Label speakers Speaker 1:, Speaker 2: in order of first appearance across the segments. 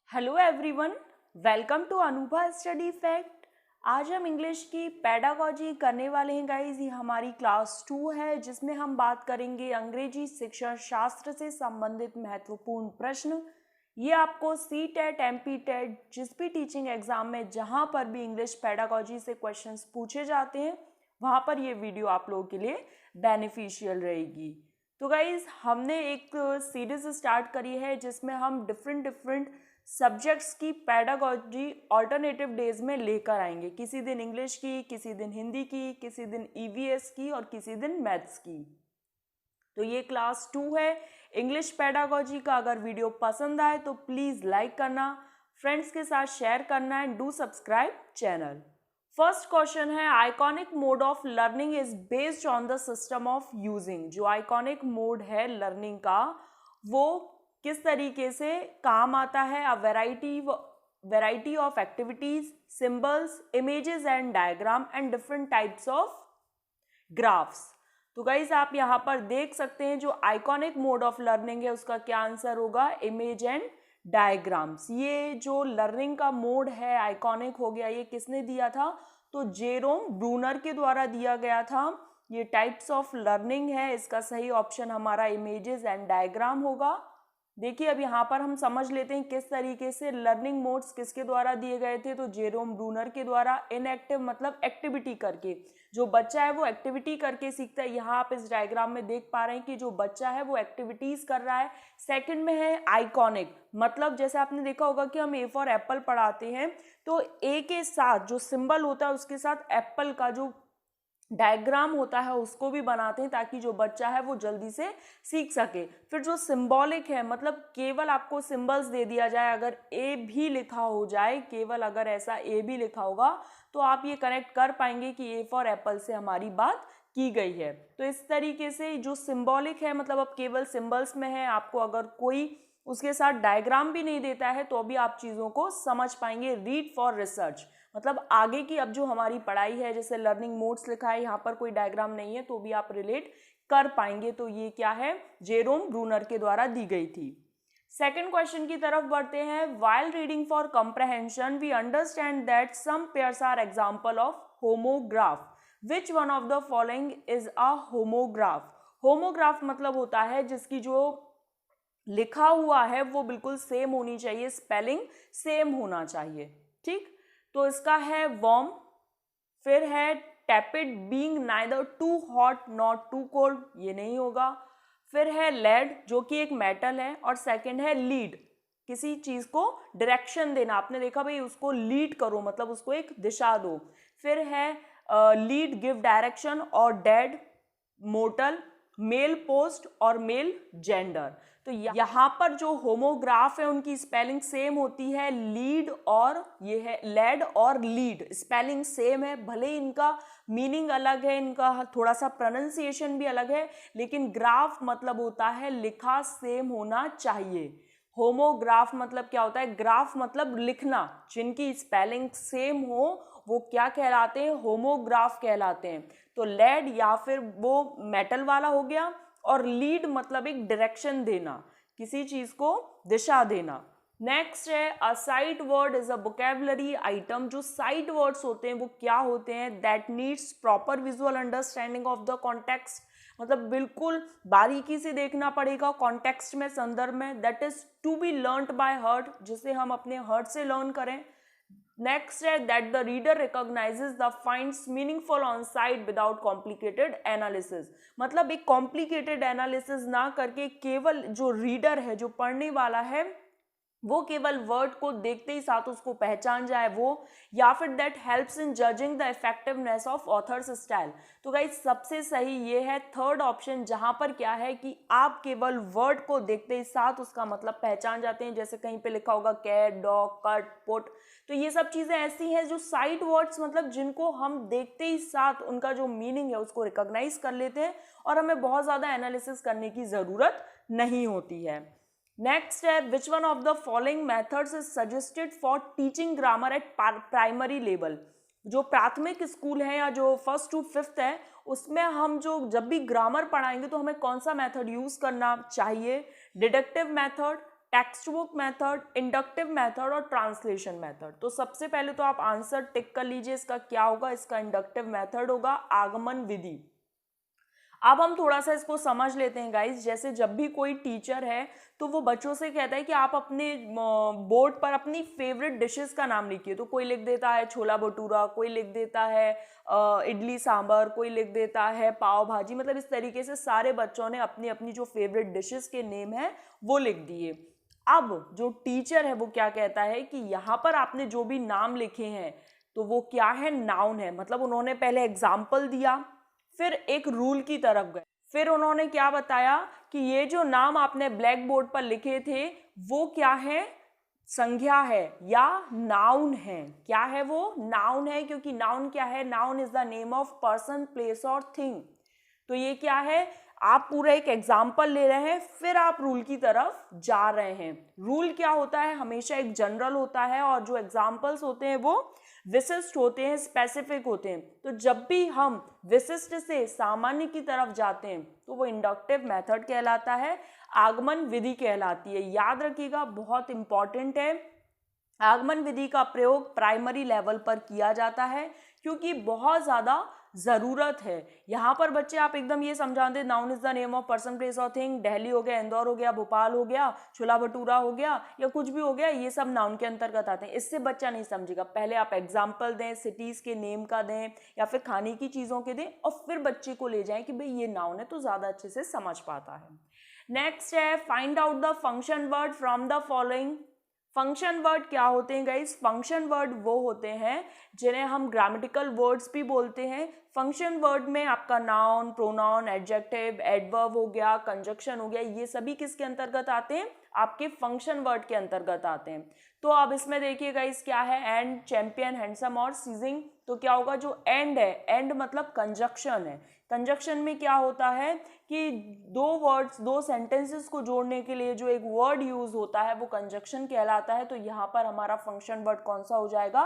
Speaker 1: Hello everyone, welcome to Anubha study fact. आज हम English की पेडागॉजी करने वाले हैं गाइज। ये हमारी क्लास 2 है जिसमें हम बात करेंगे अंग्रेजी शिक्षण शास्त्र से संबंधित महत्वपूर्ण प्रश्न। ये आपको सी टेट, एमपी टेट, जिस भी टीचिंग एग्जाम में जहाँ पर भी इंग्लिश पेडागॉजी से क्वेश्चंस पूछे जाते हैं वहाँ पर ये वीडियो आप लोगों के लिए बेनिफिशियल रहेगी। तो गाइज हमने एक सीरीज स्टार्ट करी है जिसमें हम डिफरेंट सब्जेक्ट्स की पेडागॉजी अल्टरनेटिव डेज में लेकर आएंगे। किसी दिन इंग्लिश की, किसी दिन हिंदी की, किसी दिन ईवीएस की और किसी दिन मैथ्स की। तो ये क्लास 2 है इंग्लिश पेडागॉजी का। अगर वीडियो पसंद आए तो प्लीज़ लाइक करना, फ्रेंड्स के साथ शेयर करना and do subscribe channel. First question है, iconic mode of learning is based on the system of using. जो आइकॉनिक मोड है लर्निंग का वो किस तरीके से काम आता है? A variety of activities, symbols, images and diagram and different types of graphs. तो गाइज आप यहाँ पर देख सकते हैं जो आइकॉनिक मोड ऑफ लर्निंग है उसका क्या आंसर होगा? Image and diagrams. ये जो लर्निंग का मोड है आइकॉनिक हो गया, ये किसने दिया था? तो जेरोम ब्रूनर के द्वारा दिया गया था। ये टाइप्स ऑफ लर्निंग है, इसका सही ऑप्शन हमारा इमेजेस एंड डायग्राम होगा। देखिए अब यहाँ पर हम समझ लेते हैं किस तरीके से लर्निंग मोड्स किसके द्वारा दिए गए थे। तो जेरोम ब्रूनर के द्वारा। इनएक्टिव मतलब एक्टिविटी करके, जो बच्चा है वो एक्टिविटी करके सीखता है। यहाँ आप इस डायग्राम में देख पा रहे हैं कि जो बच्चा है वो एक्टिविटीज कर रहा है। सेकंड में है आइकॉनिक, मतलब जैसे आपने देखा होगा कि हम ए फॉर एप्पल पढ़ाते हैं तो ए के साथ जो सिंबल होता है उसके साथ एप्पल का जो डायग्राम होता है उसको भी बनाते हैं ताकि जो बच्चा है वो जल्दी से सीख सके। फिर जो सिंबॉलिक है, मतलब केवल आपको सिंबल्स दे दिया जाए, अगर ए भी लिखा हो जाए, केवल अगर ऐसा ए भी लिखा होगा तो आप ये कनेक्ट कर पाएंगे कि ए फॉर एप्पल से हमारी बात की गई है। तो इस तरीके से जो सिंबॉलिक है मतलब अब केवल सिंबल्स में है, आपको अगर कोई उसके साथ डायग्राम भी नहीं देता है तो भी आप चीज़ों को समझ पाएंगे। रीड फॉर रिसर्च मतलब आगे की अब जो हमारी पढ़ाई है, जैसे लर्निंग मोड्स लिखा है, यहाँ पर कोई डायग्राम नहीं है तो भी आप रिलेट कर पाएंगे। तो ये क्या है? जेरोम ब्रूनर के द्वारा दी गई थी। सेकंड क्वेश्चन की तरफ बढ़ते हैं। While reading for comprehension we understand that some pairs are example of homograph. Which one of the following is a homograph? Homograph मतलब होता है जिसकी जो लिखा हुआ है वो बिल्कुल सेम होनी चाहिए, स्पेलिंग सेम होना चाहिए। ठीक, तो इसका है वार्म, फिर है tepid, being neither too hot not too cold, ये नहीं होगा। फिर है लेड जो कि एक मेटल है, और सेकंड है लीड, किसी चीज को डायरेक्शन देना। आपने देखा भाई उसको लीड करो मतलब उसको एक दिशा दो। फिर है लीड, गिव डायरेक्शन, और डेड, मोर्टल, मेल पोस्ट और मेल जेंडर। तो यहाँ पर जो होमोग्राफ है उनकी स्पेलिंग सेम होती है, लीड और ये है लेड और लीड, स्पेलिंग सेम है। भले इनका मीनिंग अलग है, इनका थोड़ा सा प्रोनाउंसिएशन भी अलग है, लेकिन ग्राफ मतलब होता है लिखा सेम होना चाहिए। होमोग्राफ मतलब क्या होता है? ग्राफ मतलब लिखना, जिनकी स्पेलिंग सेम हो वो क्या कहलाते हैं? होमोग्राफ कहलाते हैं। तो लेड या फिर वो मेटल वाला हो गया, और लीड मतलब एक डायरेक्शन देना, किसी चीज को दिशा देना। नेक्स्ट है a sight word is a vocabulary item. जो साइट वर्ड्स होते हैं वो क्या होते हैं? That needs proper visual understanding of the context, मतलब बिल्कुल बारीकी से देखना पड़ेगा कॉन्टेक्स्ट में, संदर्भ में। That is to be learned by heart, जिसे हम अपने हार्ट से लर्न करें। नेक्स्ट है that the reader recognizes the finds meaningful on sight without complicated analysis, मतलब एक कॉम्प्लिकेटेड एनालिसिस ना करके केवल जो रीडर है, जो पढ़ने वाला है, वो केवल वर्ड को देखते ही साथ उसको पहचान जाए वो। या फिर that helps in judging the effectiveness of authors style. तो गाइस सबसे सही ये है थर्ड ऑप्शन, जहां पर क्या है कि आप केवल वर्ड को देखते ही साथ उसका मतलब पहचान जाते हैं। जैसे कहीं पे लिखा होगा कैट, डॉग, कट, पुट, तो ये सब चीजें ऐसी हैं जो साइट वर्ड्स मतलब जिनको हम देखते ही साथ उनका जो मीनिंग है उसको रिकॉग्नाइज कर लेते हैं और हमें बहुत ज्यादा एनालिसिस करने की जरूरत नहीं होती है। नेक्स्ट है विच one of the following methods is suggested for teaching grammar eight primary level. जो प्राथमिक स्कूल है या जो 1st to 5th है उसमें हम जो जब भी ग्रामर पढ़ाएंगे तो हमें कौन सा मेथड यूज करना चाहिए? Deductive method, text book method, inductive method और ट्रांसलेशन मेथड। तो सबसे पहले तो आप आंसर टिक कर लीजिए, इसका क्या होगा, इसका इंडक्टिव मेथड होगा, आगमन विधि। अब हम थोड़ा सा इसको समझ लेते हैं गाइस। जैसे जब भी कोई टीचर है तो वो बच्चों से कहता है कि आप अपने बोर्ड पर अपनी फेवरेट डिशेस का नाम लिखिए, तो कोई लिख देता है छोला भटूरा, कोई लिख देता है इडली सांभर, कोई लिख देता है पाव भाजी। मतलब इस तरीके से सारे बच्चों ने अपनी अपनी जो फेवरेट डिशेस के नेम है वो लिख दिए। अब जो टीचर है वो क्या कहता है कि यहाँ पर आपने जो भी नाम लिखे हैं तो वो क्या है, नाउन है। मतलब उन्होंने पहले एग्जाम्पल दिया, फिर एक रूल की तरफ गए, फिर उन्होंने क्या बताया कि ये जो नाम आपने ब्लैक बोर्ड पर लिखे थे वो क्या है, संज्ञा है या नाउन है। क्या है वो, नाउन है, क्योंकि नाउन क्या है, noun is the name of person, place और थिंग। तो ये क्या है, आप पूरा एक एग्जाम्पल ले रहे हैं, फिर आप रूल की तरफ जा रहे हैं। रूल क्या होता है, हमेशा एक जनरल होता है, और जो एग्जाम्पल्स होते हैं वो विशिष्ट होते हैं, स्पेसिफिक होते हैं। तो जब भी हम विशिष्ट से सामान्य की तरफ जाते हैं तो वो इंडक्टिव मेथड कहलाता है, आगमन विधि कहलाती है। याद रखिएगा, बहुत इंपॉर्टेंट है। आगमन विधि का प्रयोग प्राइमरी लेवल पर किया जाता है क्योंकि बहुत ज़्यादा ज़रूरत है। यहाँ पर बच्चे आप एकदम ये समझा दे, noun is the name of person, place और थिंग, दिल्ली हो गया, इंदौर हो गया, भोपाल हो गया, छोला भटूरा हो गया, या कुछ भी हो गया, ये सब नाउन के अंतर्गत आते हैं। इससे बच्चा नहीं समझेगा। पहले आप एग्जाम्पल दें, सिटीज़ के नेम का दें या फिर खाने की चीज़ों के दें, और फिर बच्चे को ले जाएं कि भाई ये नाउन है, तो ज़्यादा अच्छे से समझ पाता है। नेक्स्ट है, find out the function word from the following. Function word क्या होते हैं गाइस, फंक्शन वर्ड वो होते हैं जिन्हें हम ग्रामेटिकल वर्ड्स भी बोलते हैं। फंक्शन वर्ड में आपका नाउन, प्रोनाउन, एडजेक्टिव, एडवर्ब हो गया, कंजक्शन हो गया, ये सभी किसके अंतर्गत आते हैं, आपके फंक्शन वर्ड के अंतर्गत आते हैं। तो अब इसमें देखिए गाइस क्या है, एंड, चैंपियन, हैंडसम और सीजिंग। तो क्या होगा, जो एंड है, एंड मतलब कंजक्शन है। कंजक्शन में क्या होता है कि दो वर्ड्स, दो सेंटेंसेस को जोड़ने के लिए जो एक वर्ड यूज होता है वो कंजक्शन कहलाता है। तो यहाँ पर हमारा फंक्शन वर्ड कौन सा हो जाएगा,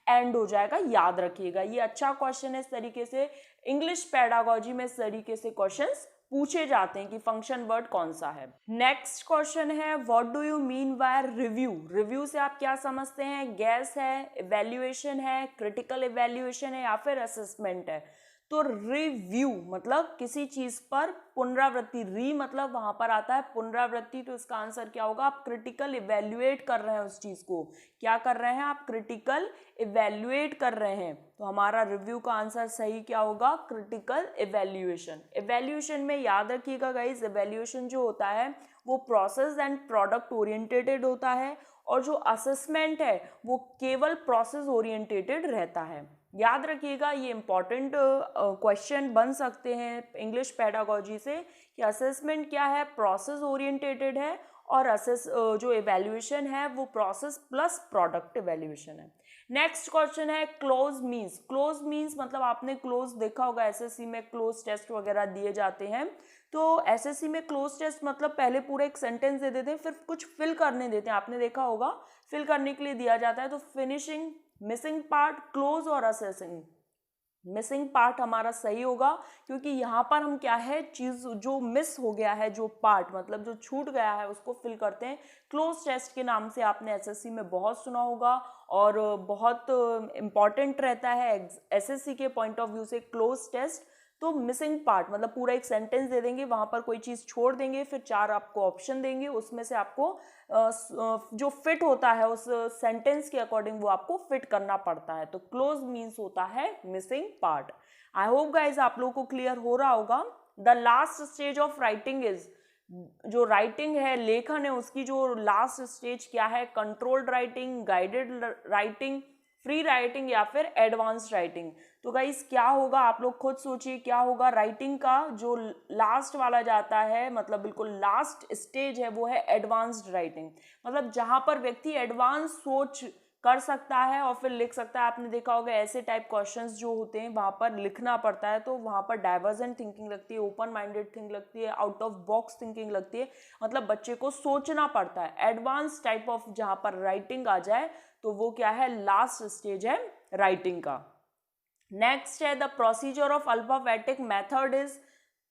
Speaker 1: एंड हो जाएगा। याद रखिएगा, ये अच्छा क्वेश्चन है। इस तरीके से इंग्लिश पेडागोजी में इस तरीके से क्वेश्चंस पूछे जाते हैं कि फंक्शन वर्ड कौन सा है। नेक्स्ट क्वेश्चन है, what do you mean by review. Review से आप क्या समझते हैं, गैस है, इवैल्यूएशन है, क्रिटिकल इवैल्यूएशन है या फिर असेसमेंट है। तो रिव्यू मतलब किसी चीज पर पुनरावृत्ति, री मतलब वहां पर आता है पुनरावृत्ति। तो इसका आंसर क्या होगा, आप क्रिटिकल इवैल्यूएट कर रहे हैं उस चीज को। क्या कर रहे हैं आप, क्रिटिकल इवैल्यूएट कर रहे हैं। तो हमारा रिव्यू का आंसर सही क्या होगा, क्रिटिकल इवैल्यूएशन। इवैल्यूएशन में याद रखिएगा गाइस, इवैल्यूएशन जो होता है वो प्रोसेस एंड प्रोडक्ट ओरिएंटेटेड होता है, और जो असेसमेंट है वो केवल प्रोसेस ओरिएंटेटेड रहता है। याद रखिएगा, ये इंपॉर्टेंट क्वेश्चन बन सकते हैं इंग्लिश पेडागोजी से कि असेसमेंट क्या है, प्रोसेस ओरिएंटेटेड है, और जो इवैल्यूएशन है वो प्रोसेस प्लस प्रोडक्ट इवैल्यूएशन है। नेक्स्ट क्वेश्चन है, क्लोज मीन्स। क्लोज मीन्स मतलब आपने क्लोज देखा होगा, एसएससी में क्लोज टेस्ट वगैरह दिए जाते हैं। तो एसएससी में क्लोज टेस्ट मतलब पहले पूरा एक सेंटेंस दे देते हैं, फिर कुछ फिल करने देते हैं। आपने देखा होगा, फिल करने के लिए दिया जाता है। तो फिनिशिंग, मिसिंग पार्ट, क्लोज और असेसिंग। मिसिंग पार्ट हमारा सही होगा क्योंकि यहाँ पर हम क्या है, चीज जो मिस हो गया है, जो पार्ट मतलब जो छूट गया है उसको फिल करते हैं। क्लोज टेस्ट के नाम से आपने एसएससी में बहुत सुना होगा और बहुत इंपॉर्टेंट रहता है एसएससी के पॉइंट ऑफ व्यू से क्लोज टेस्ट। तो मिसिंग पार्ट मतलब पूरा एक सेंटेंस दे देंगे, वहां पर कोई चीज छोड़ देंगे, फिर 4 आपको ऑप्शन देंगे, उसमें से आपको जो फिट होता है उस सेंटेंस के अकॉर्डिंग वो आपको फिट करना पड़ता है। तो क्लोज मीन्स होता है missing part. I hope guys आप लोगों को क्लियर हो रहा होगा। The last stage of writing is, जो राइटिंग है, लेखन है, उसकी जो लास्ट स्टेज क्या है, controlled writing, guided writing, free writing या फिर एडवांस्ड राइटिंग। तो गाइस क्या होगा, आप लोग खुद सोचिए क्या होगा। राइटिंग का जो लास्ट वाला जाता है, मतलब बिल्कुल लास्ट स्टेज है, वो है एडवांस्ड राइटिंग। मतलब जहां पर व्यक्ति एडवांस सोच कर सकता है और फिर लिख सकता है। आपने देखा होगा ऐसे टाइप क्वेश्चंस जो होते हैं वहां पर लिखना पड़ता है, तो वहां पर डाइवर्जेंट थिंकिंग लगती है, ओपन माइंडेड थिंकिंग लगती है, आउट ऑफ बॉक्स थिंकिंग लगती है। मतलब बच्चे को सोचना पड़ता है। एडवांस टाइप ऑफ जहां पर राइटिंग आ जाए तो वो क्या है, लास्ट स्टेज है राइटिंग का। नेक्स्ट है, the procedure of alphabetic method is.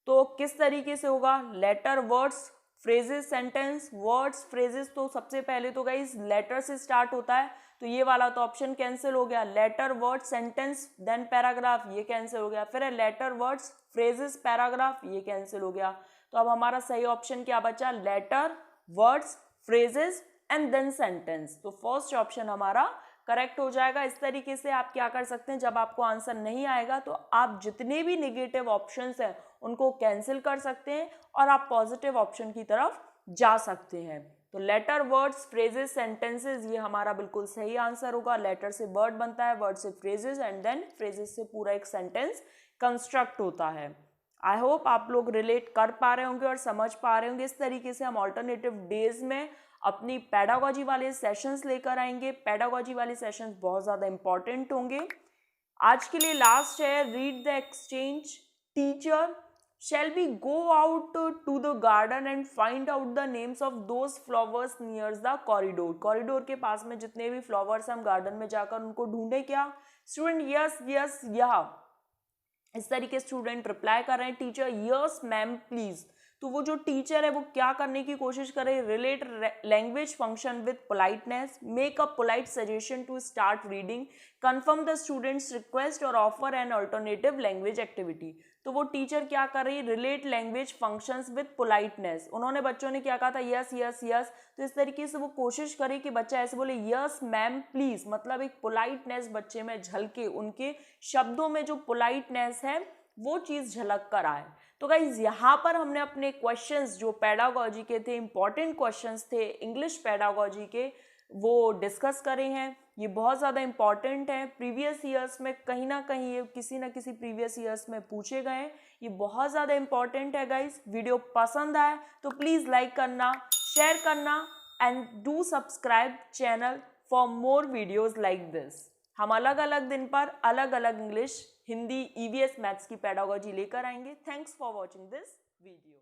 Speaker 1: तो किस तरीके से होगा, letter, words, phrases sentence, words, phrases, तो सबसे पहले तो गाइस लेटर से स्टार्ट होता है, तो ये वाला तो ऑप्शन कैंसिल हो गया। Letter, word, sentence, then paragraph, ये कैंसिल हो गया। फिर है लेटर, वर्ड्स, फ्रेजेस, पैराग्राफ, ये कैंसिल हो गया। तो अब हमारा सही ऑप्शन क्या बचा? Letter, words, phrases and then sentence. तो फर्स्ट ऑप्शन हमारा करेक्ट हो जाएगा। इस तरीके से आप क्या कर सकते हैं, जब आपको आंसर नहीं आएगा तो आप जितने भी नेगेटिव ऑप्शंस हैं उनको कैंसिल कर सकते हैं और आप पॉजिटिव ऑप्शन की तरफ जा सकते हैं। तो लेटर, वर्ड्स, फ्रेजेस, सेंटेंसेस, ये हमारा बिल्कुल सही आंसर होगा। लेटर से वर्ड बनता है, वर्ड से फ्रेजेस एंड देन फ्रेजेस से पूरा एक सेंटेंस कंस्ट्रक्ट होता है। आई होप आप लोग रिलेट कर पा रहे होंगे और समझ पा रहे होंगे। इस तरीके से हम ऑल्टरनेटिव डेज में अपनी पेडागोजी वाले सेशंस लेकर आएंगे। पेडागोजी वाले सेशंस बहुत ज़्यादा इंपॉर्टेंट होंगे। आज के लिए लास्ट है, read the exchange. Teacher, shall we go out to the garden and find out the names of those flowers near the corridor? Corridor के पास में जितने भी फ्लावर्स हम गार्डन में जाकर उनको ढूंढे क्या? स्टूडेंट यस यस या, इस तरीके स्टूडेंट रिप्लाई कर रहे हैं। Teacher yes ma'am please. तो वो जो टीचर है वो क्या करने की कोशिश करे? Relate language function with politeness, make a polite suggestion to start reading, confirm the students request और offer an alternative language activity. तो वो टीचर क्या कर रही है? Relate language functions with politeness. उन्होंने बच्चों ने क्या कहा था? Yes yes yes. तो इस तरीके से वो कोशिश करे कि बच्चा ऐसे बोले यस मैम प्लीज, मतलब एक पोलाइटनेस बच्चे में झलके, उनके शब्दों में जो पोलाइटनेस है वो चीज झलक कर आए। तो गाइज यहाँ पर हमने अपने क्वेश्चंस जो पेडागोजी के थे, इंपॉर्टेंट क्वेश्चंस थे इंग्लिश पेडागोजी के, वो डिस्कस करे हैं। ये बहुत ज़्यादा इंपॉर्टेंट है, प्रीवियस ईयर्स में कहीं ना कहीं ये किसी ना किसी प्रीवियस ईयर्स में पूछे गए हैं। ये बहुत ज़्यादा इंपॉर्टेंट है गाइज। वीडियो पसंद आए तो प्लीज़ लाइक करना, शेयर करना and do subscribe channel for more videos like this. हम अलग अलग दिन पर अलग अलग इंग्लिश, हिंदी, ईवीएस, मैथ्स की पेडागोजी लेकर आएंगे। Thanks for watching this video.